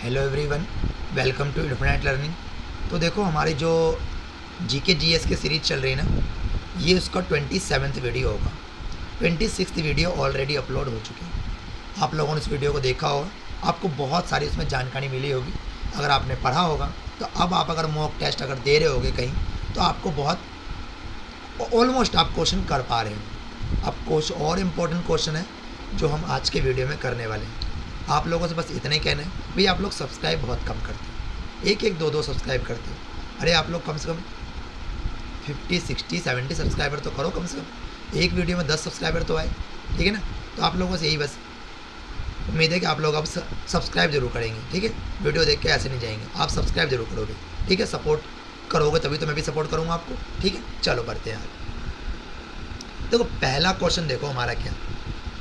Hello everyone, welcome to Infinite Learning. तो देखो, हमारी जो जीके जीएस की सीरीज़ चल रही है ना, ये उसका 27th वीडियो होगा। 26th वीडियो ऑलरेडी अपलोड हो चुकी है। आप लोगों ने इस वीडियो को देखा होगा, आपको बहुत सारी उसमें जानकारी मिली होगी। अगर आपने पढ़ा होगा तो अब आप अगर मॉक टेस्ट अगर दे रहे होगे कहीं, तो आपको बहुत ऑलमोस्ट आप क्वेश्चन कर पा रहे हो। अब कुछ और इम्पोर्टेंट क्वेश्चन है जो हम आज के वीडियो में करने वाले हैं। आप लोगों से बस इतना ही कहना है, भाई आप लोग सब्सक्राइब बहुत कम करते हैं, एक दो सब्सक्राइब करते हो। अरे आप लोग कम से कम 50 60 70 सब्सक्राइबर तो करो कम से कम। एक वीडियो में 10 सब्सक्राइबर तो आए, ठीक है ना। तो आप लोगों से यही बस उम्मीद है कि आप लोग अब सब्सक्राइब जरूर करेंगे, ठीक है। वीडियो देख के ऐसे नहीं जाएंगे, आप सब्सक्राइब जरूर करोगे, ठीक है। सपोर्ट करोगे तभी तो मैं भी सपोर्ट करूँगा आपको, ठीक है। चलो बढ़ते हैं आगे। देखो पहला क्वेश्चन देखो हमारा क्या,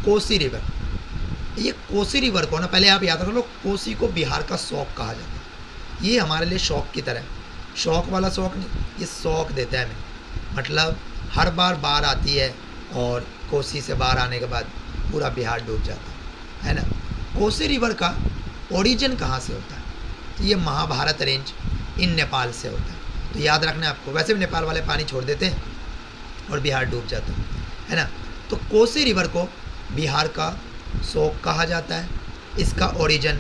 कोसी रिवर। ये कोसी रिवर को ना, पहले आप याद रख लो, कोसी को बिहार का शौक कहा जाता है। ये हमारे लिए शौक की तरह, शौक वाला शौक नहीं, ये शौक देता है हमें। मतलब हर बार बाढ़ आती है और कोसी से बाढ़ आने के बाद पूरा बिहार डूब जाता है ना। कोसी रिवर का ओरिजिन कहाँ से होता है? तो ये महाभारत रेंज इन नेपाल से होता है। तो याद रखना है आपको। वैसे भी नेपाल वाले पानी छोड़ देते हैं और बिहार डूब जाता है ना। तो कोसी रिवर को बिहार का शौक कहा जाता है। इसका ओरिजिन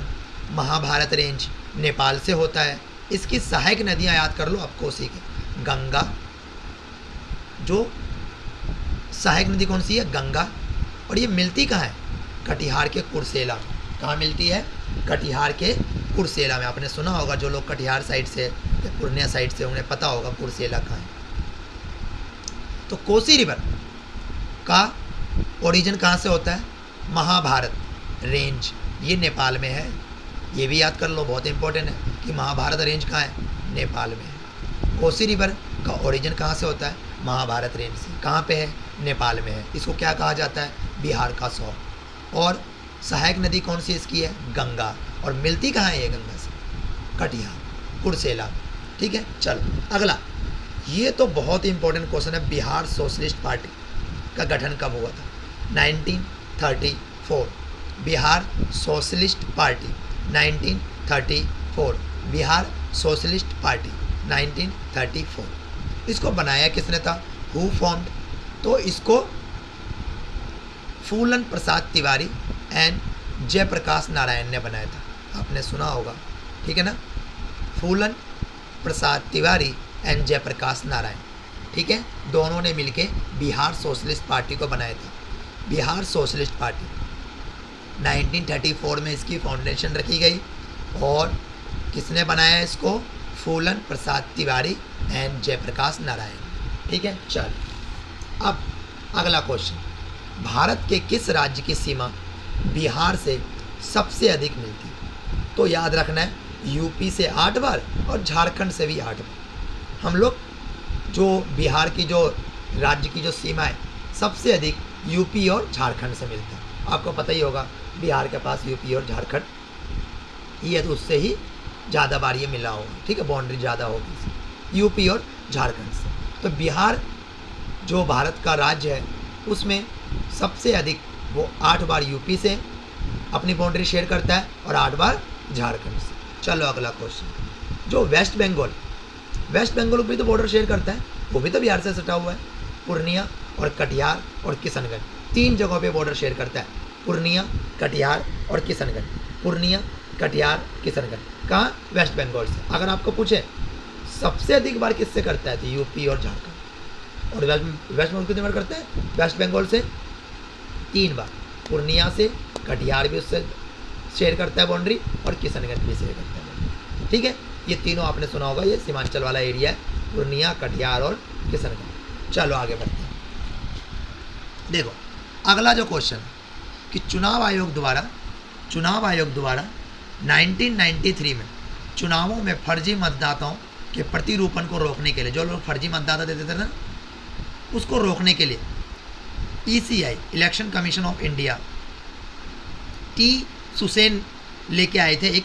महाभारत रेंज नेपाल से होता है। इसकी सहायक नदियाँ याद कर लो आप कोसी के, गंगा, जो सहायक नदी कौन सी है? गंगा। और ये मिलती कहाँ है? कटिहार के कुर्सेला। कहाँ मिलती है? कटिहार के कुर्सेला में। आपने सुना होगा, जो लोग कटिहार साइड से या पूर्णिया साइड से, उन्हें पता होगा कुर्सेला कहाँ है। तो कोसी रिवर का ओरिजिन कहाँ से होता है? महाभारत रेंज, ये नेपाल में है। ये भी याद कर लो, बहुत इंपॉर्टेंट है कि महाभारत रेंज कहाँ है? नेपाल में है। कोसी रिवर का ओरिजिन कहाँ से होता है? महाभारत रेंज से। कहाँ पे है? नेपाल में है। इसको क्या कहा जाता है? बिहार का शौक। और सहायक नदी कौन सी इसकी है? गंगा। और मिलती कहाँ है ये गंगा से? कटिहार कुर्सेला, ठीक है। चलो अगला, ये तो बहुत ही इंपॉर्टेंट क्वेश्चन है। बिहार सोशलिस्ट पार्टी का गठन कब हुआ था? 1934। Bihar socialist party 1934। Bihar socialist party 1934। इसको बनाया किसने था? Who formed? तो इसको फूलन प्रसाद तिवारी एंड जयप्रकाश नारायण ने बनाया था। आपने सुना होगा, ठीक है ना। फूलन प्रसाद तिवारी एंड जयप्रकाश नारायण, ठीक है। दोनों ने मिलके बिहार सोशलिस्ट पार्टी को बनाया था। बिहार सोशलिस्ट पार्टी 1934 में इसकी फाउंडेशन रखी गई। और किसने बनाया इसको? फूलन प्रसाद तिवारी एंड जयप्रकाश नारायण, ठीक है। चलो अब अगला क्वेश्चन, भारत के किस राज्य की सीमा बिहार से सबसे अधिक मिलती है? तो याद रखना है, यूपी से 8 बार और झारखंड से भी 8 बार। हम लोग जो बिहार की जो राज्य की जो सीमा है, सबसे अधिक यूपी और झारखंड से मिलता है। आपको पता ही होगा, बिहार के पास यूपी और झारखंड, ये तो उससे ही ज़्यादा बार ये मिला होगा, ठीक है। बाउंड्री ज़्यादा होगी यूपी और झारखंड से। तो बिहार जो भारत का राज्य है, उसमें सबसे अधिक वो 8 बार यूपी से अपनी बाउंड्री शेयर करता है और 8 बार झारखंड से। चलो अगला क्वेश्चन, जो वेस्ट बंगाल भी तो बॉर्डर शेयर करता है, वो भी तो बिहार से सटा हुआ है। पूर्णिया और कटिहार और किशनगंज, 3 जगहों पे बॉर्डर शेयर करता है। पूर्णिया, कटिहार और किशनगंज। पूर्णिया, कटिहार, किशनगंज। कहाँ? वेस्ट बंगाल से। अगर आपको पूछे सबसे अधिक बार किससे करता है, तो यूपी और झारखंड। और वेस्ट बंगाल कितनी बार करता है? वेस्ट बंगाल से 3 बार। पूर्णिया से, कटिहार भी उससे शेयर करता है बाउंड्री, और किशनगंज भी शेयर करता है बाउंड्री, ठीक है। ये तीनों आपने सुना होगा, ये सीमांचल वाला एरिया है, पूर्णिया, कटिहार और किशनगंज। चलो आगे बढ़ते हैं। देखो अगला जो क्वेश्चन है कि चुनाव आयोग द्वारा 1993 में चुनावों में फर्जी मतदाताओं के प्रतिरूपण को रोकने के लिए, जो लोग फर्जी मतदाता देते थे ना, उसको रोकने के लिए ECI, election commission of India, T Sushen लेके आए थे एक,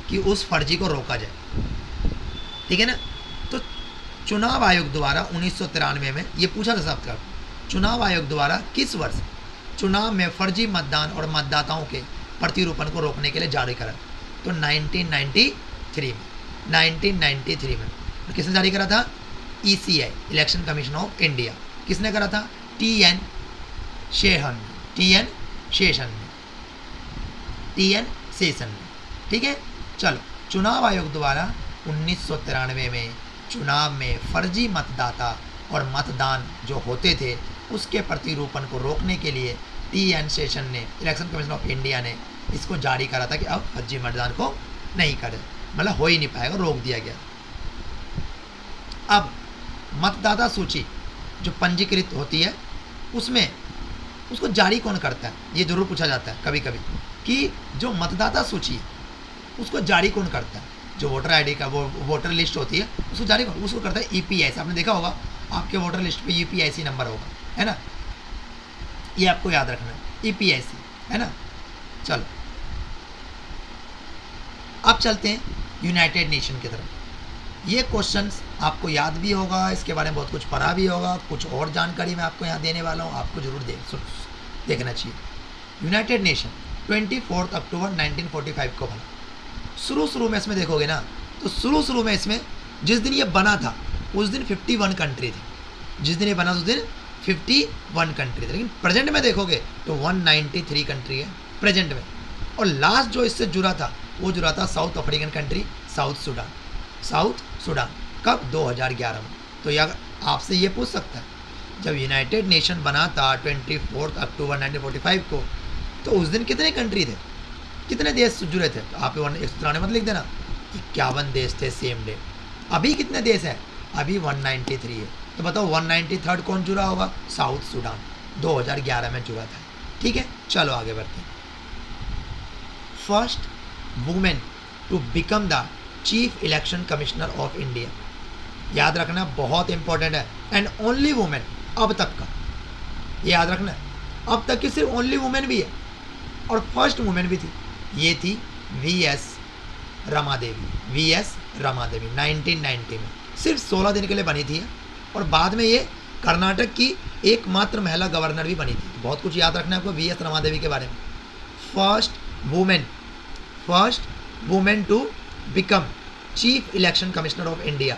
कि उस फर्जी को रोका जाए, ठीक है ना। तो चुनाव आयोग द्वारा 1993 में ये पूछा था सबका, चुनाव आयोग द्वारा किस वर्ष चुनाव में फर्जी मतदान और मतदाताओं के प्रतिरूपण को रोकने के लिए जारी करा? तो 1993 में। और किसने जारी करा था? ECI, election commission of India. किसने करा था? TN सेशन ने। ठीक है, चलो। चुनाव आयोग द्वारा 1993 में चुनाव में फर्जी मतदाता और मतदान जो होते थे उसके प्रतिरूपण को रोकने के लिए TN सेशन ने, इलेक्शन कमीशन ऑफ इंडिया ने इसको जारी करा था कि अब फर्जी मतदान को नहीं करें, मतलब हो ही नहीं पाएगा, रोक दिया गया। अब मतदाता सूची जो पंजीकृत होती है उसमें उसको जारी कौन करता है, ये जरूर पूछा जाता है कभी कभी कि जो मतदाता सूची उसको जारी कौन करता है। जो वोटर आईडी का वो वोटर लिस्ट होती है उसको जारी कौन, उसको करता है EPIC। आपने देखा होगा आपके वोटर लिस्ट पे EPIC नंबर होगा, है ना, ये आपको याद रखना है, EPIC, है ना। चलो अब चलते हैं यूनाइटेड नेशन की तरफ। ये क्वेश्चंस आपको याद भी होगा, इसके बारे में बहुत कुछ पढ़ा भी होगा, कुछ और जानकारी मैं आपको यहाँ देने वाला हूँ, आपको जरूर देखना चाहिए। यूनाइटेड नेशन 24 अक्टूबर 1945 को बना। शुरू में इसमें देखोगे ना तो शुरू में इसमें जिस दिन ये बना था उस दिन 51 कंट्री थी। जिस दिन ये बना उस दिन 51 कंट्री थे, लेकिन प्रेजेंट में देखोगे तो 193 कंट्री है प्रेजेंट में। और लास्ट जो इससे जुड़ा था वो जुड़ा था south African country south Sudan. कब? 2011 में। तो यह आपसे ये पूछ सकता है जब यूनाइटेड नेशन बना था 24 अक्टूबर 1945 को तो उस दिन कितने कंट्री थे, कितने देश जुड़े थे? तो आप 193 मत लिख देना, 51 देश थे सेम डे। अभी कितने देश हैं? अभी 193 है। तो बताओ 193 कौन जुड़ा होगा? साउथ सूडान 2011 में जुड़ा था। ठीक है, चलो आगे बढ़ते हैं। First women to become the chief election commissioner of India. याद रखना, बहुत इंपॉर्टेंट है। एंड ओनली वुमेन अब तक का, ये याद रखना, अब तक की सिर्फ ओनली वुमेन भी है और फर्स्ट वुमेन भी थी, ये थी VS रमादेवी 1990 में। सिर्फ 16 दिन के लिए बनी थी और बाद में ये कर्नाटक की एकमात्र महिला गवर्नर भी बनी थी। बहुत कुछ याद रखना है आपको VS रमादेवी के बारे में। First women to become chief election commissioner of India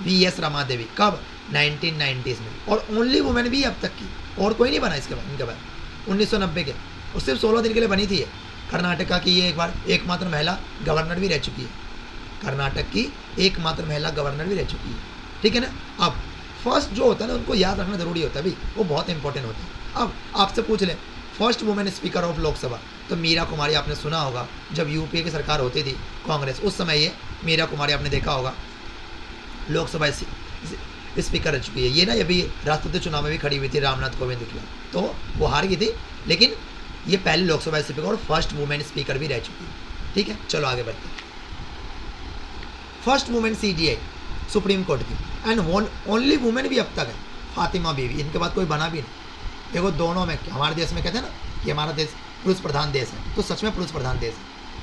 VS Ramadevi. कब? 1990s में। और ओनली वुमेन भी अब तक की, और कोई नहीं बना इसके बाद, इनके बाद 1990 के, और सिर्फ 16 दिन के लिए बनी थी। कर्नाटका की ये एक बार एकमात्र महिला गवर्नर भी रह चुकी है, कर्नाटक की एकमात्र महिला गवर्नर भी रह चुकी है। ठीक है ना। अब फर्स्ट जो होता है ना उनको याद रखना जरूरी होता है भी, वो बहुत इंपॉर्टेंट होता है। अब आपसे पूछ लें first women speaker of Lok Sabha, तो मीरा कुमारी आपने सुना होगा। जब यूपीए की सरकार होती थी कांग्रेस, उस समय ये मीरा कुमारी आपने देखा होगा लोकसभा स्पीकर रह चुकी है। ये ना अभी राष्ट्रपति चुनाव में भी खड़ी हुई थी रामनाथ कोविंद की, तो वो हार गई थी, लेकिन ये पहले लोकसभा स्पीकर और फर्स्ट वुमेन स्पीकर भी रह चुकी है। ठीक है, चलो आगे बढ़ते हैं। First women CJI supreme court की, एंड ओनली वुमेन भी अब तक है, फातिमा बीवी। इनके बाद कोई बना भी नहीं। देखो दोनों में, हमारे देश में कहते हैं ना कि हमारा देश पुरुष प्रधान देश है, तो सच में पुरुष प्रधान देश है।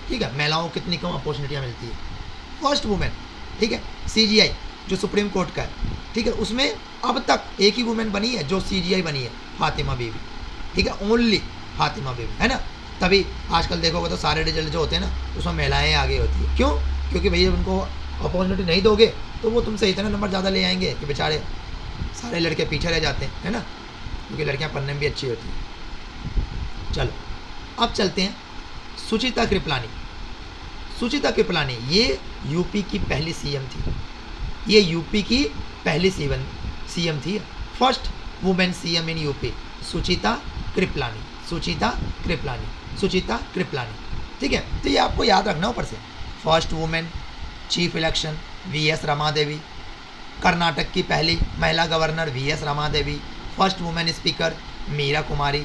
ठीक है, महिलाओं को कितनी कम अपॉर्चुनिटियाँ मिलती है। फर्स्ट वुमेन, ठीक है, CJI जो सुप्रीम कोर्ट का है, ठीक है, उसमें अब तक एक ही वुमेन बनी है जो CJI बनी है, फातिमा बीवी। ठीक है, ओनली फातिमा बीवी, है ना। तभी आजकल देखोगे तो सारे रिजल्ट जो होते हैं ना उसमें महिलाएं आगे होती है। क्यों? क्योंकि भैया उनको अपॉर्चुनिटी नहीं दोगे तो वो तुमसे इतना नंबर ज़्यादा ले आएंगे कि बेचारे सारे लड़के पीछे रह जाते हैं, है ना, क्योंकि लड़कियां पढ़ने में भी अच्छी होती हैं। चलो अब चलते हैं सुचिता कृपलानी। ये यूपी की पहली CM थी, ये यूपी की पहली CM थी। First women CM in UP Sucheta Kripalani. ठीक है, तो ये आपको याद रखना ऊपर से। First women chief election VS Ramadevi, Karnataka की पहली महिला governor VS Ramadevi, first women speaker Meera Kumar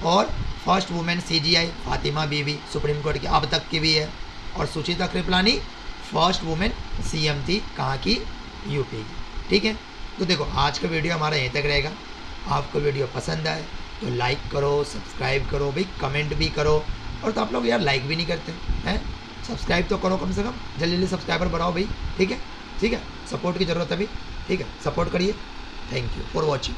और फर्स्ट वुमेन CJI फातिमा बीवी, सुप्रीम कोर्ट की अब तक की भी है। और सुचिता कृपलानी फर्स्ट वुमेन CM थी, कहाँ की? यूपी की। ठीक है, तो देखो आज का वीडियो हमारा यहीं तक रहेगा। आपको वीडियो पसंद आए तो लाइक करो, सब्सक्राइब करो भाई, कमेंट भी करो। और तो आप लोग यार लाइक भी नहीं करते हैं, सब्सक्राइब तो करो कम से कम, जल्दी सब्सक्राइबर बढ़ाओ भाई। ठीक है, सपोर्ट की ज़रूरत है भाई। ठीक है, सपोर्ट करिए। Thank you for watching.